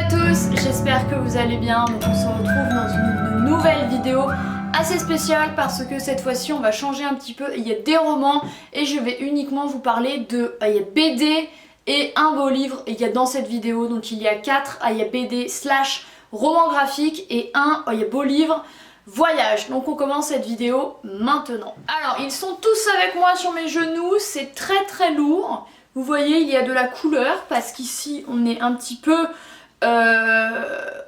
tous, j'espère que vous allez bien. Donc on se retrouve dans une nouvelle vidéo assez spéciale parce que cette fois-ci on va changer un petit peu. Il y a des romans et je vais uniquement vous parler de BD et un beau livre. Il y a dans cette vidéo, donc il y a 4 BD slash roman graphique et un beau livre voyage. Donc on commence cette vidéo maintenant. Alors ils sont tous avec moi sur mes genoux, c'est très lourd. Vous voyez, il y a de la couleur parce qu'ici on est un petit peu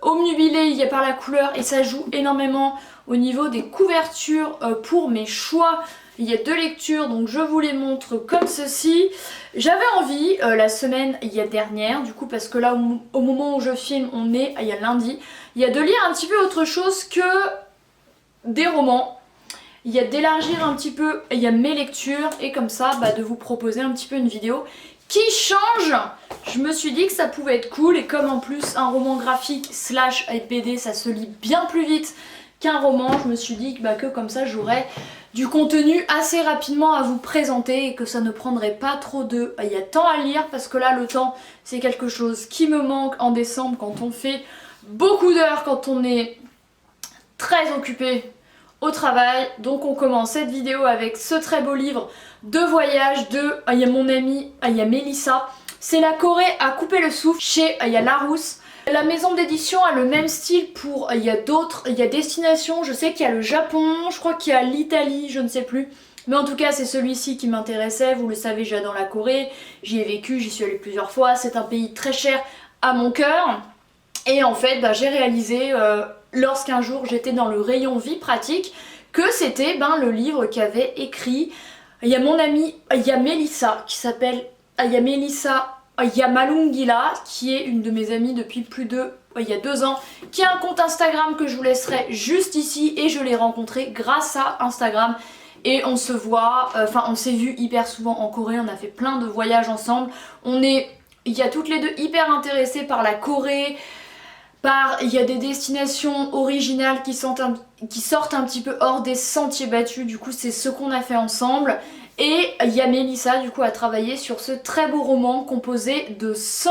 obnubilé, il y a par la couleur et ça joue énormément au niveau des couvertures pour mes choix. Il y a 2 lectures, donc je vous les montre comme ceci. J'avais envie la semaine dernière, du coup parce que là au moment où je filme on est il y a lundi, il y a de lire un petit peu autre chose que des romans. Il y a d'élargir un petit peu mes lectures et comme ça de vous proposer un petit peu une vidéo qui change. Je me suis dit que ça pouvait être cool et comme en plus un roman graphique slash BD ça se lit bien plus vite qu'un roman, je me suis dit que comme ça j'aurais du contenu assez rapidement à vous présenter et que ça ne prendrait pas trop de temps à lire parce que là le temps c'est quelque chose qui me manque en décembre quand on fait beaucoup d'heures, quand on est très occupé au travail. Donc on commence cette vidéo avec ce très beau livre de voyage de mon amie Mélissa. C'est La Corée à couper le souffle chez Larousse. La maison d'édition a le même style pour d'autres, il y a Destination, je sais qu'il y a le Japon, je crois qu'il y a l'Italie, je ne sais plus. Mais en tout cas c'est celui-ci qui m'intéressait, vous le savez, j'adore la Corée, j'y ai vécu, j'y suis allée plusieurs fois, c'est un pays très cher à mon cœur. Et en fait j'ai réalisé lorsqu'un jour j'étais dans le rayon vie pratique que c'était le livre qu'avait écrit mon amie Mélissa, qui s'appelle Mélissa Yamalungila, qui est une de mes amies depuis plus de 2 ans, qui a un compte Instagram que je vous laisserai juste ici et je l'ai rencontré grâce à Instagram et on se voit, on s'est vu hyper souvent en Corée, on a fait plein de voyages ensemble, il y a toutes les deux hyper intéressées par la Corée, il y a des destinations originales qui sortent un petit peu hors des sentiers battus, du coup c'est ce qu'on a fait ensemble. Et Mélissa du coup a travaillé sur ce très beau roman composé de 100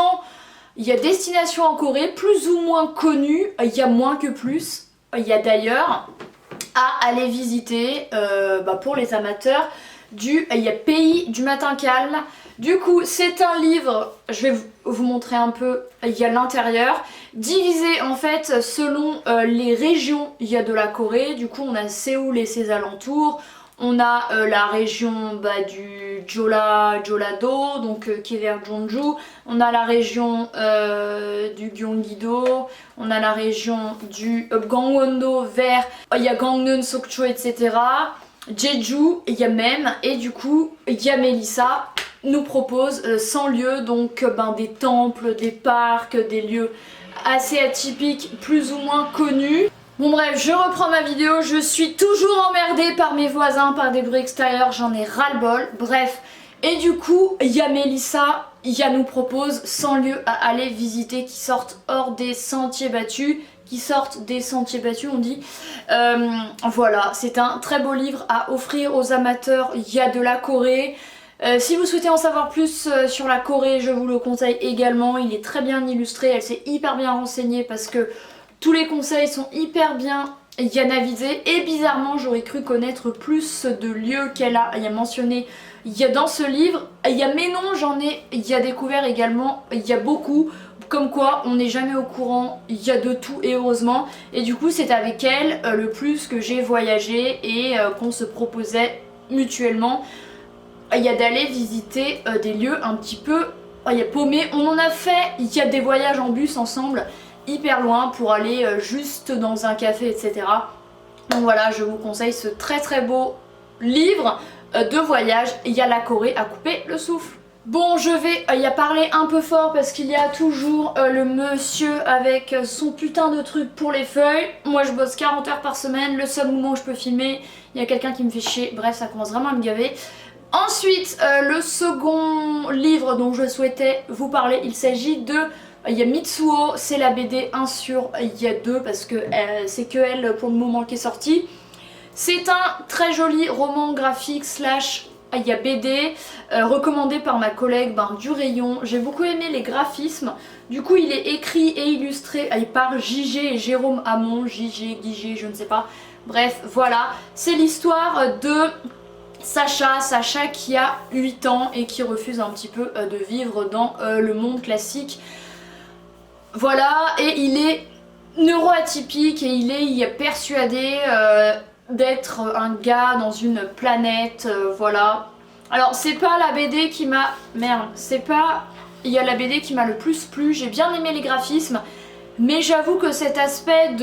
destinations en Corée, plus ou moins connues, il y a moins que plus, il y a d'ailleurs à aller visiter pour les amateurs du pays du matin calme. Du coup c'est un livre, je vais vous montrer un peu l'intérieur, divisé en fait selon les régions de la Corée. Du coup on a Séoul et ses alentours, on a la région du Jeollado, donc qui est vers Jeonju, on a la région du Gyeonggi-do, on a la région du Gangwon-do vers Gangneung, Sokcho, etc. Jeju, il y a même, et du coup Mélissa nous propose 100 lieux, donc des temples, des parcs, des lieux assez atypiques, plus ou moins connus. Bon bref, je reprends ma vidéo, je suis toujours emmerdée par mes voisins, par des bruits extérieurs, j'en ai ras-le-bol, bref. Et du coup, Mélissa, nous propose 100 lieux à aller visiter qui sortent hors des sentiers battus, on dit. Voilà, c'est un très beau livre à offrir aux amateurs de la Corée. Si vous souhaitez en savoir plus sur la Corée, je vous le conseille également, il est très bien illustré, elle s'est hyper bien renseignée parce que tous les conseils sont hyper bien avisés et bizarrement j'aurais cru connaître plus de lieux qu'elle a mentionné dans ce livre. Mais non, j'en ai découvert également, beaucoup, comme quoi on n'est jamais au courant, de tout et heureusement. Et du coup c'est avec elle le plus que j'ai voyagé et qu'on se proposait mutuellement d'aller visiter des lieux un petit peu paumés. On en a fait des voyages en bus ensemble hyper loin pour aller juste dans un café, etc. Donc voilà, je vous conseille ce très beau livre de voyage. Il y a La Corée à couper le souffle. Bon, je vais parler un peu fort parce qu'il y a toujours le monsieur avec son putain de truc pour les feuilles. Moi je bosse 40 heures par semaine, le seul moment où je peux filmer, il y a quelqu'un qui me fait chier, bref ça commence vraiment à me gaver. Ensuite, le second livre dont je souhaitais vous parler, il s'agit de Mitsuo, c'est la BD 1 sur 2 parce que c'est que elle pour le moment qui est sortie. C'est un très joli roman graphique slash il y a BD recommandé par ma collègue du rayon. J'ai beaucoup aimé les graphismes. Du coup il est écrit et illustré par JG et Jérôme Hamon, JG, Guigé, je ne sais pas. Bref, voilà, c'est l'histoire de Sacha qui a 8 ans et qui refuse un petit peu de vivre dans le monde classique. Voilà, et il est neuroatypique et il est persuadé d'être un gars dans une planète, voilà. Alors c'est pas la BD qui m'a... Merde, c'est pas... Il y a la BD qui m'a le plus plu, j'ai bien aimé les graphismes, mais j'avoue que cet aspect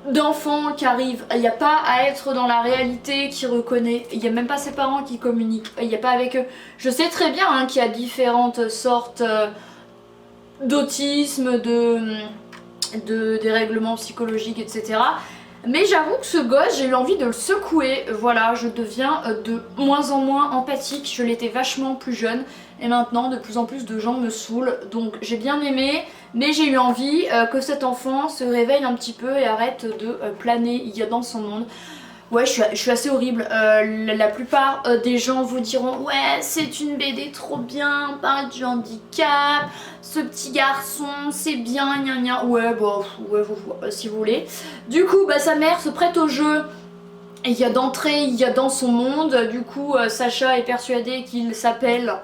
d'enfant qui arrive, il n'y a pas à être dans la réalité, qui reconnaît, il n'y a même pas ses parents qui communiquent, il n'y a pas avec eux. Je sais très bien qu'il y a différentes sortes d'autisme, des règlements psychologiques, etc. Mais j'avoue que ce gosse, j'ai eu envie de le secouer. Voilà, je deviens de moins en moins empathique. Je l'étais vachement plus jeune. Et maintenant, de plus en plus de gens me saoulent. Donc j'ai bien aimé, mais j'ai eu envie que cet enfant se réveille un petit peu et arrête de planer dans son monde. Ouais, je suis assez horrible. La plupart des gens vous diront ouais, c'est une BD trop bien, on parle du handicap, ce petit garçon, c'est bien, gna gna. Ouais, bon, ouais, si vous voulez. Du coup, sa mère se prête au jeu. Il y a d'entrée, il y a dans son monde. Du coup, Sacha est persuadé qu'il s'appelle,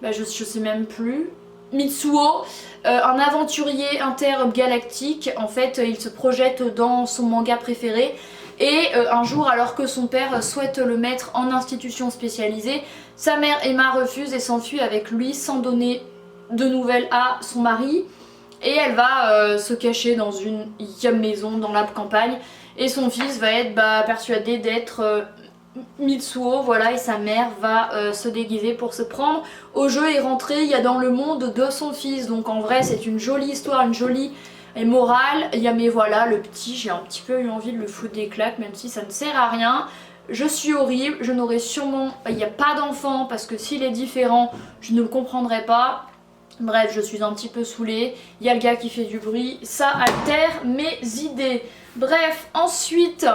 je sais même plus, Mitsuo, un aventurier intergalactique. En fait, il se projette dans son manga préféré. Et un jour, alors que son père souhaite le mettre en institution spécialisée, sa mère Emma refuse et s'enfuit avec lui sans donner de nouvelles à son mari. Et elle va se cacher dans une maison dans la campagne. Et son fils va être persuadé d'être Mitsuo, voilà, et sa mère va se déguiser pour se prendre au jeu et rentrer dans le monde de son fils. Donc en vrai, c'est une jolie histoire, une jolie... Et morale, mais voilà, le petit, j'ai un petit peu eu envie de le foutre des claques, même si ça ne sert à rien. Je suis horrible, je n'aurai sûrement... Il n'y a pas d'enfant, parce que s'il est différent, je ne le comprendrai pas. Bref, je suis un petit peu saoulée. Il y a le gars qui fait du bruit, ça altère mes idées. Bref, ensuite,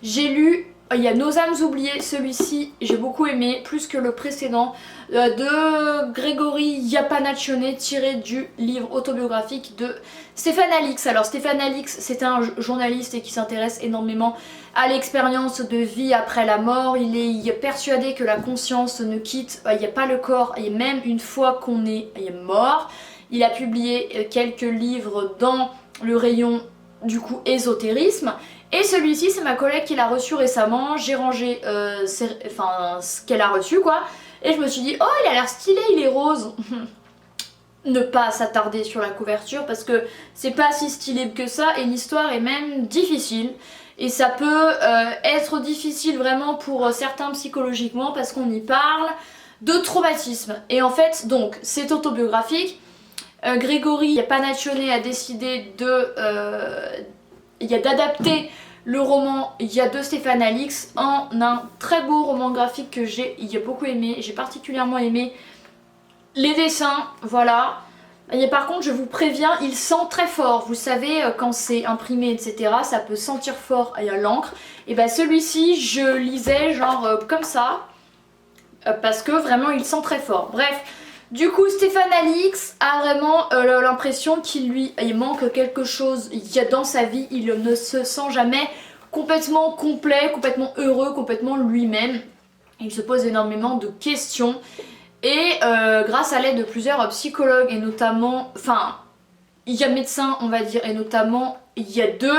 j'ai lu... Il y a Nos âmes oubliées, celui-ci j'ai beaucoup aimé, plus que le précédent, de Grégory Yapanaccione, tiré du livre autobiographique de Stéphane Alix. Alors Stéphane Alix, c'est un journaliste et qui s'intéresse énormément à l'expérience de vie après la mort. Il est persuadé que la conscience ne quitte, il n'y a pas le corps, et même une fois qu'on est mort. Il a publié quelques livres dans le rayon du coup ésotérisme. Et celui-ci, c'est ma collègue qui l'a reçu récemment. J'ai rangé ce qu'elle a reçu, quoi. Et je me suis dit, oh, il a l'air stylé, il est rose. Ne pas s'attarder sur la couverture parce que c'est pas si stylé que ça. Et l'histoire est même difficile. Et ça peut être difficile vraiment pour certains psychologiquement parce qu'on y parle de traumatisme. Et en fait, donc, c'est autobiographique. Grégory Yapanaccione a décidé d'adapter le roman de Stéphane Alix en un très beau roman graphique que j'ai beaucoup aimé. J'ai particulièrement aimé les dessins, voilà. Et par contre, je vous préviens, il sent très fort. Vous savez, quand c'est imprimé, etc., ça peut sentir fort à l'encre. Et celui-ci, je lisais genre comme ça, parce que vraiment, il sent très fort. Bref. Du coup, Stéphane Alix a vraiment l'impression qu'il manque quelque chose dans sa vie. Il ne se sent jamais complètement complet, complètement heureux, complètement lui-même. Il se pose énormément de questions. Et grâce à l'aide de plusieurs psychologues, et notamment, il y a médecins, on va dire, et notamment, il y a 2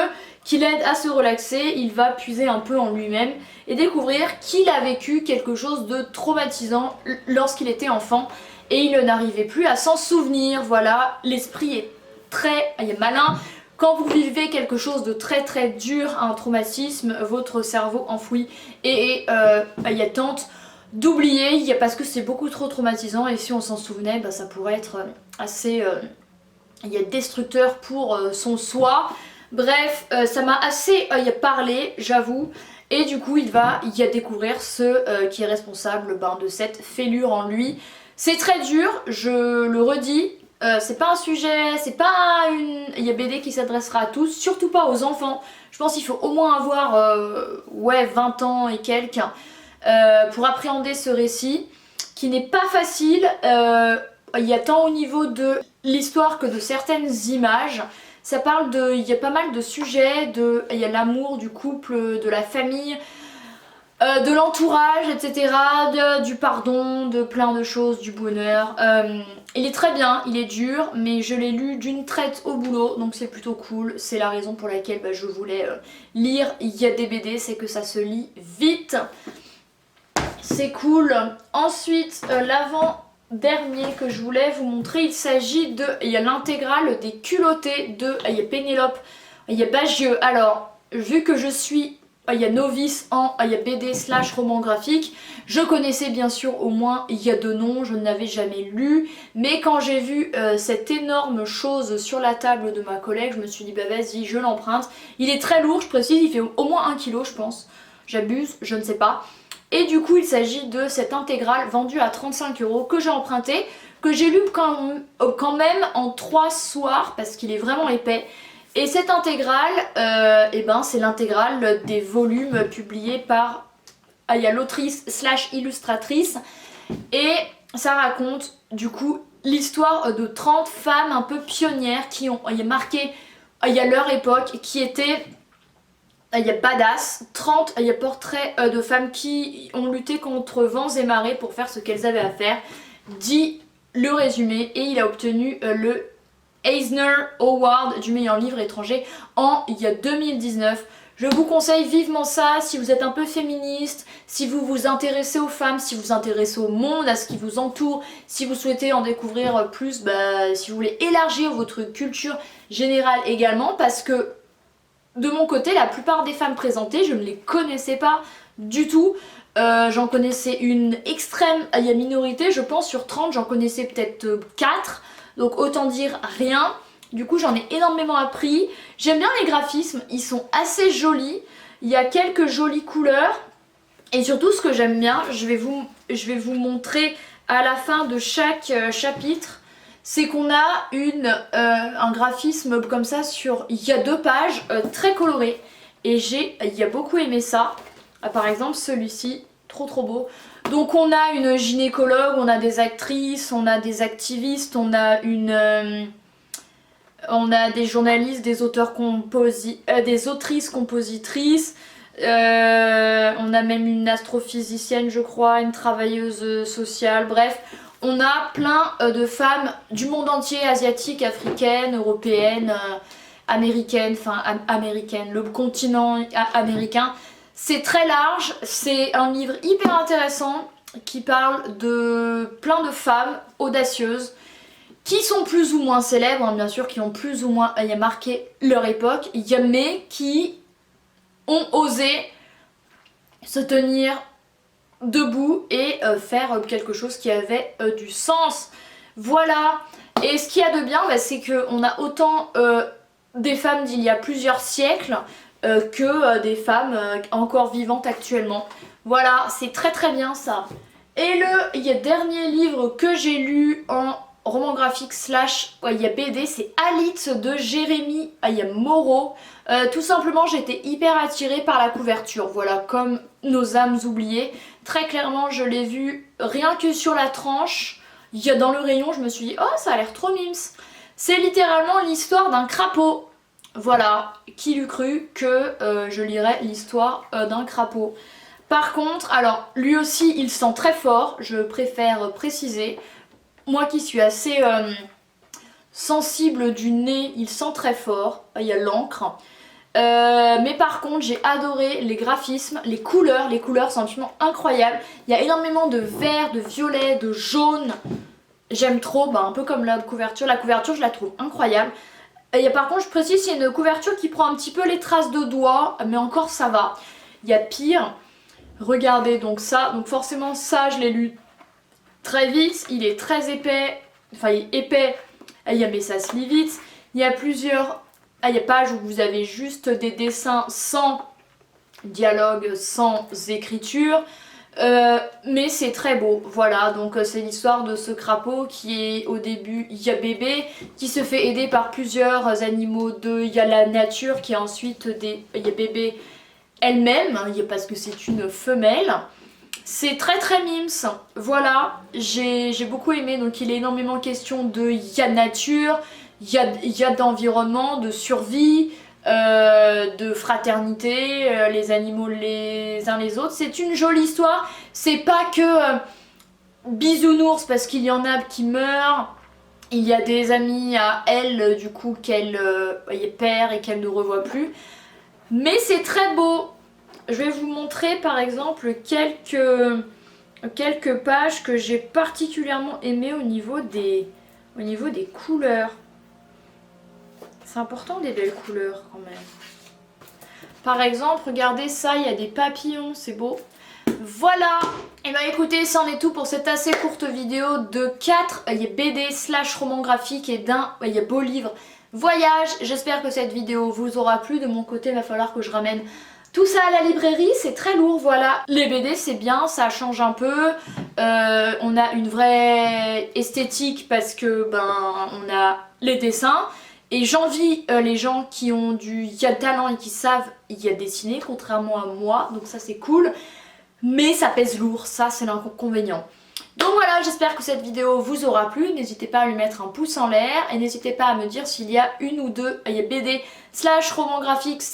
qui l'aident à se relaxer. Il va puiser un peu en lui-même et découvrir qu'il a vécu quelque chose de traumatisant lorsqu'il était enfant. Et il n'arrivait plus à s'en souvenir, voilà, l'esprit est très malin. Quand vous vivez quelque chose de très très dur, un traumatisme, votre cerveau enfouit et tente d'oublier parce que c'est beaucoup trop traumatisant et si on s'en souvenait, ça pourrait être assez destructeur pour son soi. Bref, ça m'a assez parlé, j'avoue. Et du coup, il va découvrir ce qui est responsable de cette fêlure en lui. C'est très dur, je le redis, c'est pas un sujet, c'est pas une BD qui s'adressera à tous, surtout pas aux enfants. Je pense qu'il faut au moins avoir 20 ans et quelques. pour appréhender ce récit qui n'est pas facile. Il y a tant au niveau de l'histoire que de certaines images. Ça parle de... Il y a pas mal de sujets, il y a l'amour, du couple, de la famille, de l'entourage, etc. Du pardon, de plein de choses, du bonheur. Il est très bien, il est dur, mais je l'ai lu d'une traite au boulot, donc c'est plutôt cool. C'est la raison pour laquelle je voulais lire. Il y a des BD, c'est que ça se lit vite. C'est cool. Ensuite, l'avant-dernier que je voulais vous montrer, il s'agit de... Il y a l'intégrale des culottés de... Il y a Pénélope, il y a Bagieux. Alors, vu que je suis... Il y a novice en il y a BD / roman graphique. Je connaissais bien sûr au moins il y a 2 noms, je ne l'avais jamais lu. Mais quand j'ai vu cette énorme chose sur la table de ma collègue, je me suis dit bah vas-y, je l'emprunte. Il est très lourd, je précise, il fait au moins 1 kg je pense. J'abuse, je ne sais pas. Et du coup il s'agit de cette intégrale vendue à 35 € que j'ai emprunté, que j'ai lu quand même en 3 soirs parce qu'il est vraiment épais. Et cette intégrale, c'est l'intégrale des volumes publiés par il y a l'autrice / illustratrice. Et ça raconte du coup l'histoire de 30 femmes un peu pionnières qui ont marqué leur époque, qui étaient badass. 30 portraits de femmes qui ont lutté contre vents et marées pour faire ce qu'elles avaient à faire. Dit le résumé, et il a obtenu le Eisner Award du meilleur livre étranger en 2019. Je vous conseille vivement ça si vous êtes un peu féministe, si vous vous intéressez aux femmes, si vous vous intéressez au monde, à ce qui vous entoure, si vous souhaitez en découvrir plus, si vous voulez élargir votre culture générale également, parce que de mon côté, la plupart des femmes présentées, je ne les connaissais pas du tout. J'en connaissais une extrême minorité, je pense sur 30, j'en connaissais peut-être 4. Donc autant dire rien. Du coup j'en ai énormément appris. J'aime bien les graphismes, ils sont assez jolis. Il y a quelques jolies couleurs. Et surtout ce que j'aime bien, je vais vous montrer à la fin de chaque chapitre. C'est qu'on a un graphisme comme ça sur... Il y a 2 pages très colorées. Et il y a beaucoup aimé ça. Par exemple celui-ci, trop beau. Donc on a une gynécologue, on a des actrices, on a des activistes, on a des journalistes, des des autrices compositrices, on a même une astrophysicienne je crois, une travailleuse sociale, bref. On a plein de femmes du monde entier, asiatiques, africaines, européennes, américaines, le continent américain. C'est très large, c'est un livre hyper intéressant qui parle de plein de femmes audacieuses qui sont plus ou moins célèbres, bien sûr, qui ont plus ou moins marqué leur époque, mais qui ont osé se tenir debout et faire quelque chose qui avait du sens. Voilà. Et ce qu'il y a de bien, c'est qu'on a autant des femmes d'il y a plusieurs siècles que des femmes encore vivantes actuellement. Voilà, c'est très bien ça. Et le dernier livre que j'ai lu en roman graphique / BD, c'est Alice de Jérémy Moreau. Tout simplement, j'étais hyper attirée par la couverture. Voilà, comme Nos âmes oubliées. Très clairement, je l'ai vu rien que sur la tranche. Dans le rayon, je me suis dit, oh, ça a l'air trop mimes. C'est littéralement l'histoire d'un crapaud. Voilà, qui l'eût cru que je lirais l'histoire d'un crapaud. Par contre, alors lui aussi il sent très fort, je préfère préciser. Moi qui suis assez sensible du nez, il sent très fort, il y a l'encre. Mais par contre j'ai adoré les graphismes, les couleurs sont absolument incroyables. Il y a énormément de vert, de violet, de jaune. J'aime trop, un peu comme la couverture je la trouve incroyable. Par contre je précise, il y a une couverture qui prend un petit peu les traces de doigts, mais encore ça va. Il y a pire. Regardez donc ça, donc forcément ça je l'ai lu très vite, il est très épais, il est épais, mais ça se lit vite. Il y a plusieurs pages où vous avez juste des dessins sans dialogue, sans écriture. Mais c'est très beau, voilà, donc c'est l'histoire de ce crapaud qui est au début, il y a bébé, qui se fait aider par plusieurs animaux, il y a la nature qui a ensuite il y a bébé elle-même, parce que c'est une femelle, C'est très très mimes, voilà, j'ai beaucoup aimé, donc il est énormément question de, il y a de nature, il y a d'environnement, de survie, de fraternité, les animaux les uns les autres, c'est une jolie histoire, c'est pas que bisounours parce qu'il y en a qui meurent, il y a des amis à elle du coup qu'elle perd et qu'elle ne revoit plus, mais c'est très beau. Je vais vous montrer par exemple quelques pages que j'ai particulièrement aimées au niveau des couleurs. C'est important des belles couleurs quand même. Par exemple, regardez ça, il y a des papillons, c'est beau. Voilà. Et bah écoutez, ça en est tout pour cette assez courte vidéo de 4 BD / roman graphique et d'un beau livre voyage. J'espère que cette vidéo vous aura plu. De mon côté, il va falloir que je ramène tout ça à la librairie, c'est très lourd, voilà. Les BD c'est bien, ça change un peu. On a une vraie esthétique parce que on a les dessins. Et j'envie les gens qui ont du talent et qui savent y a dessiner, contrairement à moi, donc ça c'est cool. Mais ça pèse lourd, ça c'est l'inconvénient. Donc voilà, j'espère que cette vidéo vous aura plu. N'hésitez pas à lui mettre un pouce en l'air et n'hésitez pas à me dire s'il y a une ou deux BD / roman graphique /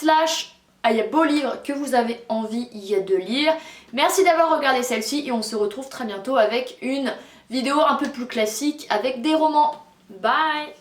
beau livre que vous avez envie de lire. Merci d'avoir regardé celle-ci et on se retrouve très bientôt avec une vidéo un peu plus classique avec des romans. Bye!